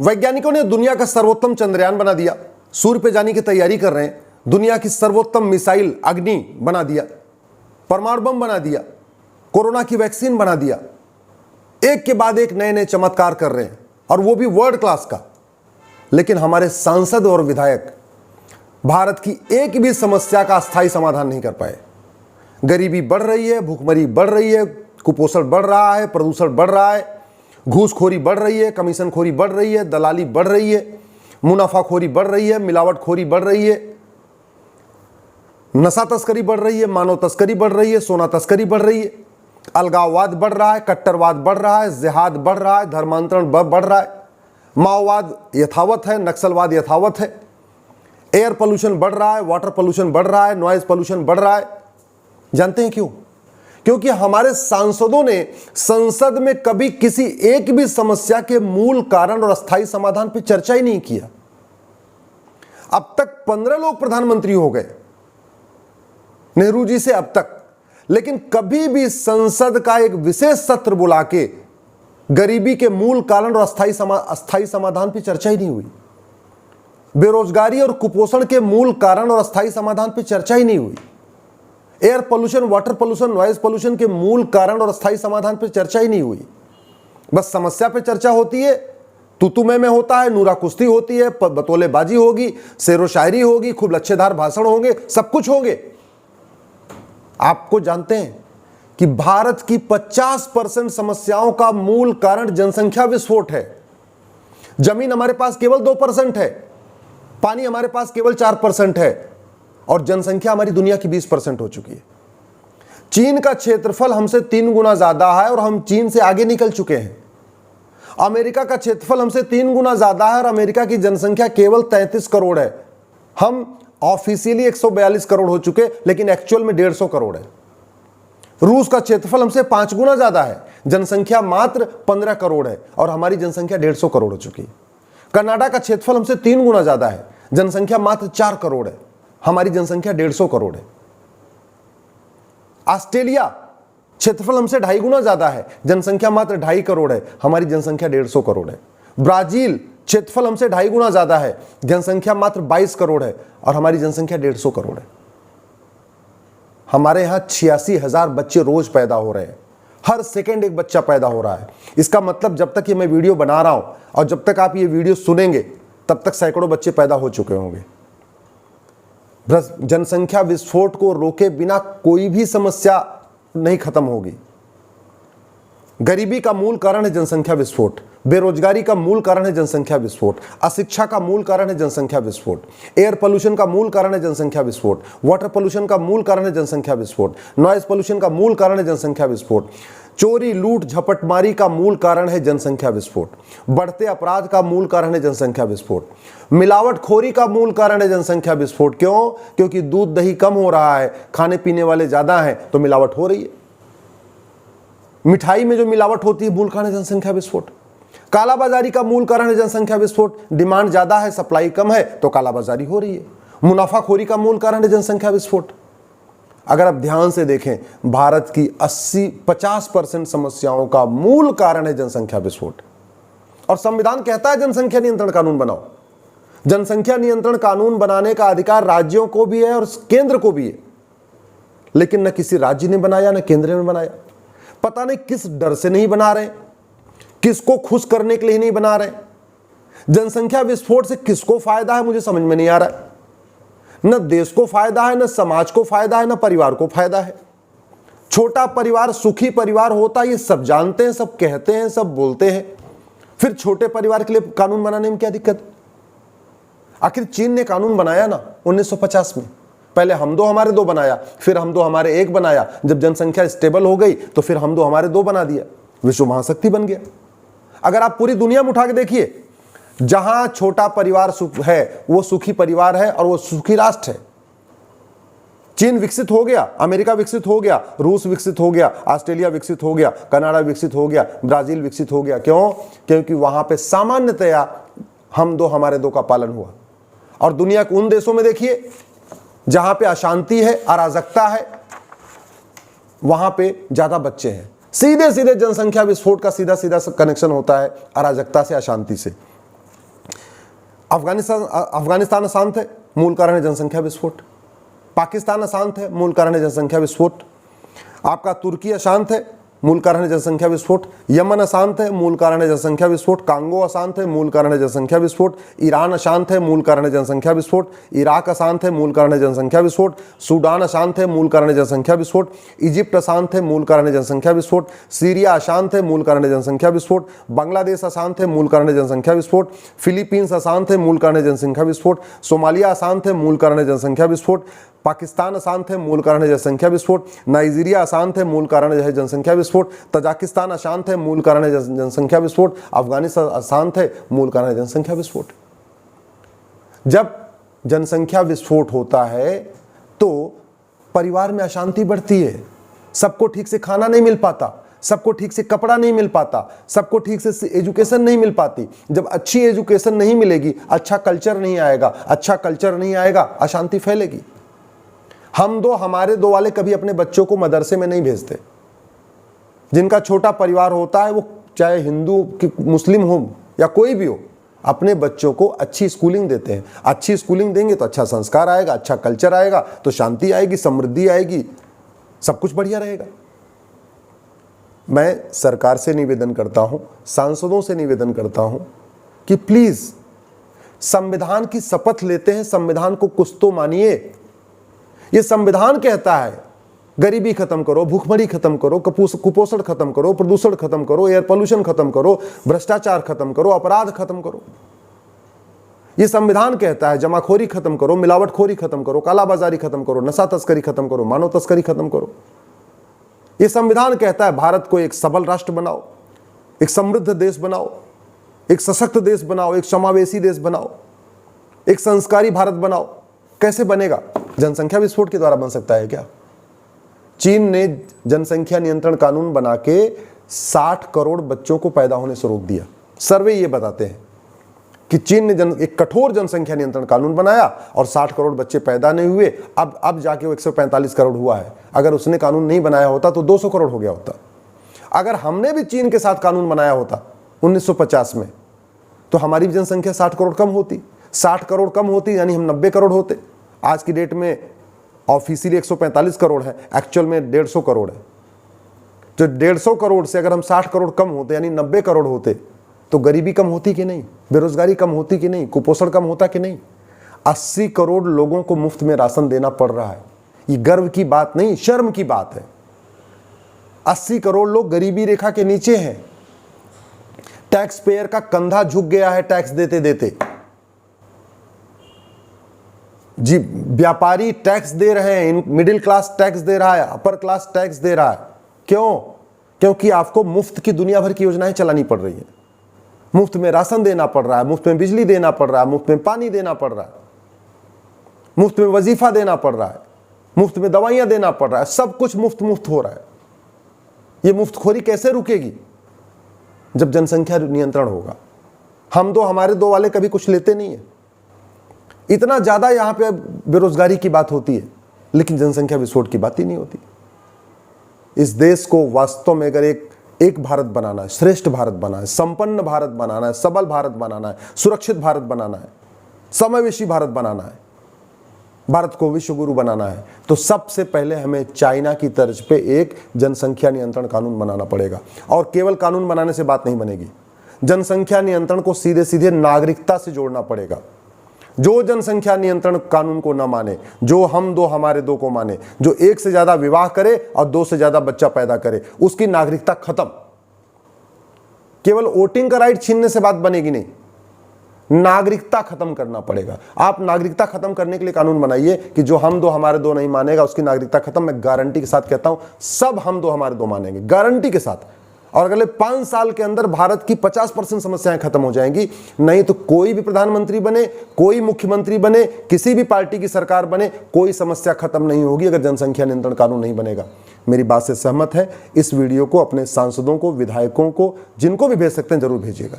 वैज्ञानिकों ने दुनिया का सर्वोत्तम चंद्रयान बना दिया, सूर्य पे जाने की तैयारी कर रहे हैं, दुनिया की सर्वोत्तम मिसाइल अग्नि बना दिया, परमाणु बम बना दिया, कोरोना की वैक्सीन बना दिया, एक के बाद एक नए नए चमत्कार कर रहे हैं, और वो भी वर्ल्ड क्लास का। लेकिन हमारे सांसद और विधायक भारत की एक भी समस्या का अस्थायी समाधान नहीं कर पाए। गरीबी बढ़ रही है, भूखमरी बढ़ रही है, कुपोषण बढ़ रहा है, प्रदूषण बढ़ रहा है, घूसखोरी बढ़ रही है, कमीशनखोरी बढ़ रही है, दलाली बढ़ रही है, मुनाफाखोरी बढ़ रही है, मिलावटखोरी बढ़ रही है, नशा तस्करी बढ़ रही है, मानव तस्करी बढ़ रही है, सोना तस्करी बढ़ रही है, अलगाववाद बढ़ रहा है, कट्टरवाद बढ़ रहा है, जिहाद बढ़ रहा है, धर्मांतरण बढ़ रहा है, माओवाद यथावत है, नक्सलवाद यथावत है, एयर पोल्यूशन बढ़ रहा है, वाटर पोल्यूशन बढ़ रहा है, नॉइज पोल्यूशन बढ़ रहा है। जानते हैं क्यों? क्योंकि हमारे सांसदों ने संसद में कभी किसी एक भी समस्या के मूल कारण और अस्थायी समाधान पर चर्चा ही नहीं किया। अब तक 15 लोग प्रधानमंत्री हो गए नेहरू जी से अब तक, लेकिन कभी भी संसद का एक विशेष सत्र बुला के गरीबी के मूल कारण और अस्थायी समाधान पर चर्चा ही नहीं हुई। बेरोजगारी और कुपोषण के मूल कारण और अस्थायी समाधान पर चर्चा ही नहीं हुई। Air pollution, water pollution, noise pollution के मूल कारण और अस्थायी समाधान पर चर्चा ही नहीं हुई। बस समस्या पे चर्चा होती है, तू में होता है, नूरा कुश्ती होती है, बतौलेबाजी होगी, शेरो शायरी होगी, खूब लच्छेदार भाषण होंगे, सब कुछ होंगे। आपको जानते हैं कि भारत की 50% समस्याओं का मूल कारण जनसंख्या विस्फोट है। जमीन हमारे पास केवल 2% है, पानी हमारे पास केवल 4% है, और जनसंख्या हमारी दुनिया की 20% हो चुकी है। चीन का क्षेत्रफल हमसे 3 गुना ज्यादा है और हम चीन से आगे निकल चुके हैं। अमेरिका का क्षेत्रफल हमसे 3 गुना ज्यादा है और अमेरिका की जनसंख्या केवल 33 करोड़ है। हम ऑफिशियली 142 करोड़ हो चुके, लेकिन एक्चुअल में 150 करोड़ है। रूस का क्षेत्रफल हमसे 5 गुना ज्यादा है, जनसंख्या मात्र 15 करोड़ है और हमारी जनसंख्या 150 करोड़ हो चुकी है। कनाडा का क्षेत्रफल हमसे 3 गुना ज्यादा है, जनसंख्या मात्र 4 करोड़ है, हमारी जनसंख्या 150 करोड़ है। ऑस्ट्रेलिया क्षेत्रफल हमसे 2.5 गुना ज्यादा है, जनसंख्या मात्र 2.5 करोड़ है, हमारी जनसंख्या 150 करोड़ है। ब्राजील क्षेत्रफल हमसे 2.5 गुना ज्यादा है, जनसंख्या मात्र 22 करोड़ है और हमारी जनसंख्या 150 करोड़ है। हमारे यहां 86,000 बच्चे रोज पैदा हो रहे हैं, हर सेकंड एक बच्चा पैदा हो रहा है। इसका मतलब जब तक ये मैं वीडियो बना रहा हूं और जब तक आप ये वीडियो सुनेंगे तब तक सैकड़ों बच्चे पैदा हो चुके होंगे। जनसंख्या विस्फोट को रोके बिना कोई भी समस्या नहीं खत्म होगी। गरीबी का मूल कारण है जनसंख्या विस्फोट, बेरोजगारी का मूल कारण है जनसंख्या विस्फोट, अशिक्षा का मूल कारण है जनसंख्या विस्फोट, एयर पोल्यूशन का मूल कारण है जनसंख्या विस्फोट, वाटर पोल्यूशन का मूल कारण है जनसंख्या विस्फोट, नॉइज पोल्यूशन का मूल कारण है जनसंख्या विस्फोट, चोरी लूट झपटमारी का मूल कारण है जनसंख्या विस्फोट, बढ़ते अपराध का मूल कारण है जनसंख्या विस्फोट, मिलावटखोरी का मूल कारण है जनसंख्या विस्फोट। क्यों? क्योंकि दूध दही कम हो रहा है, खाने पीने वाले ज्यादा हैं तो मिलावट हो रही है। मिठाई में जो मिलावट होती है मूल कारण है जनसंख्या विस्फोट। कालाबाजारी का मूल कारण है जनसंख्या विस्फोट, डिमांड ज्यादा है सप्लाई कम है तो कालाबाजारी हो रही है। मुनाफाखोरी का मूल कारण है जनसंख्या विस्फोट। अगर आप ध्यान से देखें, भारत की 50% समस्याओं का मूल कारण है जनसंख्या विस्फोट। और संविधान कहता है जनसंख्या नियंत्रण कानून बनाओ। जनसंख्या नियंत्रण कानून बनाने का अधिकार राज्यों को भी है और केंद्र को भी है, लेकिन न किसी राज्य ने बनाया न केंद्र ने बनाया। पता नहीं किस डर से नहीं बना रहे, किसको खुश करने के लिए नहीं बना रहे। जनसंख्या विस्फोट से किसको फायदा है मुझे समझ में नहीं आ रहा है। न देश को फायदा है, न समाज को फायदा है, न परिवार को फायदा है। छोटा परिवार सुखी परिवार होता है, ये सब जानते हैं, सब कहते हैं, सब बोलते हैं। फिर छोटे परिवार के लिए कानून बनाने में क्या दिक्कत? आखिर चीन ने कानून बनाया ना 1950 में। पहले हम दो हमारे दो बनाया, फिर हम दो हमारे एक बनाया। जब जनसंख्या स्टेबल हो गई तो फिर हम दो हमारे दो बना दिया, विश्व महाशक्ति बन गया। अगर आप पूरी दुनिया में उठा के देखिए, जहां छोटा परिवार है वो सुखी परिवार है और वो सुखी राष्ट्र है। चीन विकसित हो गया, अमेरिका विकसित हो गया, रूस विकसित हो गया, ऑस्ट्रेलिया विकसित हो गया, कनाडा विकसित हो गया, ब्राजील विकसित हो गया। क्यों? क्योंकि वहां पे सामान्यतया हम दो हमारे दो का पालन हुआ। और दुनिया के उन देशों में देखिए जहां पे अशांति है, अराजकता है, वहां पे ज्यादा बच्चे हैं। सीधे सीधे जनसंख्या विस्फोट का सीधा सीधा कनेक्शन होता है अराजकता से, अशांति से। अफगानिस्तान अशांत है, मूल कारण है जनसंख्या विस्फोट। पाकिस्तान अशांत है, मूल कारण है जनसंख्या विस्फोट। आपका तुर्की अशांत है, मूल कारण है जनसंख्या विस्फोट। यमन अशांत है, मूल कारण है जनसंख्या विस्फोट। कांगो अशांत है, मूल कारण है जनसंख्या विस्फोट। ईरान अशांत है, मूल कारण है जनसंख्या विस्फोट। इराक अशांत है, मूल कारण है जनसंख्या विस्फोट। सूडान अशांत है, मूल कारण है जनसंख्या विस्फोट। इजिप्ट अशांत है, मूल कारण है जनसंख्या विस्फोट। सीरिया अशांत है, मूल कारण है जनसंख्या विस्फोट। बांग्लादेश अशांत है, मूल कारण है जनसंख्या विस्फोट। फिलीपींस अशांत है, मूल कारण है जनसंख्या विस्फोट। सोमालिया अशांत है, मूल कारण है जनसंख्या विस्फोट। पाकिस्तान अशांत है, मूल कारण है जनसंख्या विस्फोट। नाइजीरिया अशांत है, मूल कारण है जनसंख्या विस्फोट। तजाकिस्तान अशांत है, मूल कारण है जनसंख्या विस्फोट। अफगानिस्तान अशांत है, मूल कारण है जनसंख्या विस्फोट। जब जनसंख्या विस्फोट होता है तो परिवार में अशांति बढ़ती है। सबको ठीक से खाना नहीं मिल पाता, सबको ठीक से कपड़ा नहीं मिल पाता, सबको ठीक से एजुकेशन नहीं मिल पाती। जब अच्छी एजुकेशन नहीं मिलेगी, अच्छा कल्चर नहीं आएगा, अच्छा कल्चर नहीं आएगा, अशांति फैलेगी। हम दो हमारे दो वाले कभी अपने बच्चों को मदरसे में नहीं भेजते। जिनका छोटा परिवार होता है, वो चाहे हिंदू मुस्लिम हो या कोई भी हो, अपने बच्चों को अच्छी स्कूलिंग देते हैं। अच्छी स्कूलिंग देंगे तो अच्छा संस्कार आएगा, अच्छा कल्चर आएगा, तो शांति आएगी, समृद्धि आएगी, सब कुछ बढ़िया रहेगा। मैं सरकार से निवेदन करता हूं, सांसदों से निवेदन करता हूं कि प्लीज संविधान की शपथ लेते हैं, संविधान को कुछ तो मानिए। ये संविधान कहता है गरीबी खत्म करो, भूखमरी खत्म करो, कुपोषण खत्म करो, प्रदूषण खत्म करो, एयर पोल्यूशन खत्म करो, भ्रष्टाचार खत्म करो, अपराध खत्म करो। ये संविधान कहता है जमाखोरी खत्म करो, मिलावटखोरी खत्म करो, कालाबाजारी खत्म करो, नशा तस्करी खत्म करो, मानव तस्करी खत्म करो। ये संविधान कहता है भारत को एक सबल राष्ट्र बनाओ, एक समृद्ध देश बनाओ, एक सशक्त देश बनाओ, एक समावेशी देश बनाओ, एक संस्कारी भारत बनाओ। कैसे बनेगा? जनसंख्या विस्फोट के द्वारा बन सकता है क्या? चीन ने जनसंख्या नियंत्रण कानून बना के 60 करोड़ बच्चों को पैदा होने से रोक दिया। सर्वे ये बताते हैं कि चीन ने एक कठोर जनसंख्या नियंत्रण कानून बनाया और 60 करोड़ बच्चे पैदा नहीं हुए। अब जाके वो 145 करोड़ हुआ है। अगर उसने कानून नहीं बनाया होता तो 200 करोड़ हो गया होता। अगर हमने भी चीन के साथ कानून बनाया होता 1950 में, तो हमारी जनसंख्या 60 करोड़ कम होती। 60 करोड़ कम होती यानी हम 90 करोड़ होते। आज की डेट में ऑफिशियली 145 करोड़ है, एक्चुअल में 150 करोड़ है। तो 150 करोड़ से अगर हम 60 करोड़ कम होते यानी 90 करोड़ होते, तो गरीबी कम होती कि नहीं, बेरोजगारी कम होती कि नहीं, कुपोषण कम होता कि नहीं। 80 करोड़ लोगों को मुफ्त में राशन देना पड़ रहा है। ये गर्व की बात नहीं, शर्म की बात है। 80 करोड़ लोग गरीबी रेखा के नीचे हैं। टैक्स पेयर का कंधा झुक गया है टैक्स देते देते। जी, व्यापारी टैक्स दे रहे हैं, मिडिल क्लास टैक्स दे रहा है, अपर क्लास टैक्स दे रहा है। क्यों? क्योंकि आपको मुफ्त की दुनिया भर की योजनाएं चलानी पड़ रही है। मुफ्त में राशन देना पड़ रहा है, मुफ्त में बिजली देना पड़ रहा है, मुफ्त में पानी देना पड़ रहा है, मुफ्त में वजीफा देना पड़ रहा है, मुफ्त में दवाइयां देना पड़ रहा है। सब कुछ मुफ्त मुफ्त हो रहा है। ये मुफ्तखोरी कैसे रुकेगी? जब जनसंख्या नियंत्रण होगा। हम दो हमारे दो वाले कभी कुछ लेते नहीं है। इतना ज्यादा यहां पे बेरोजगारी की बात होती है, लेकिन जनसंख्या विस्फोट की बात ही नहीं होती। इस देश को वास्तव में अगर एक भारत बनाना है, श्रेष्ठ भारत बनाना है, संपन्न भारत बनाना है, सबल भारत बनाना है, सुरक्षित भारत बनाना है, समावेशी भारत बनाना है, भारत को विश्व गुरु बनाना है, तो सबसे पहले हमें चाइना की तर्ज पे एक जनसंख्या नियंत्रण कानून बनाना पड़ेगा। और केवल कानून बनाने से बात नहीं बनेगी। जनसंख्या नियंत्रण को सीधे सीधे नागरिकता से जोड़ना पड़ेगा। जो जनसंख्या नियंत्रण कानून को न माने, जो हम दो हमारे दो को माने, जो एक से ज्यादा विवाह करे और 2 से ज्यादा बच्चा पैदा करे, उसकी नागरिकता खत्म। केवल वोटिंग का राइट छीनने से बात बनेगी नहीं, नागरिकता खत्म करना पड़ेगा। आप नागरिकता खत्म करने के लिए कानून बनाइए कि जो हम दो हमारे दो नहीं मानेगा उसकी नागरिकता खत्म। मैं गारंटी के साथ कहता हूं, सब हम दो हमारे दो मानेंगे, गारंटी के साथ। और अगले 5 साल के अंदर भारत की 50% समस्याएं खत्म हो जाएंगी। नहीं तो कोई भी प्रधानमंत्री बने, कोई मुख्यमंत्री बने, किसी भी पार्टी की सरकार बने, कोई समस्या खत्म नहीं होगी अगर जनसंख्या नियंत्रण कानून नहीं बनेगा। मेरी बात से सहमत है? इस वीडियो को अपने सांसदों को, विधायकों को, जिनको भी भेज सकते हैं, जरूर भेजिएगा।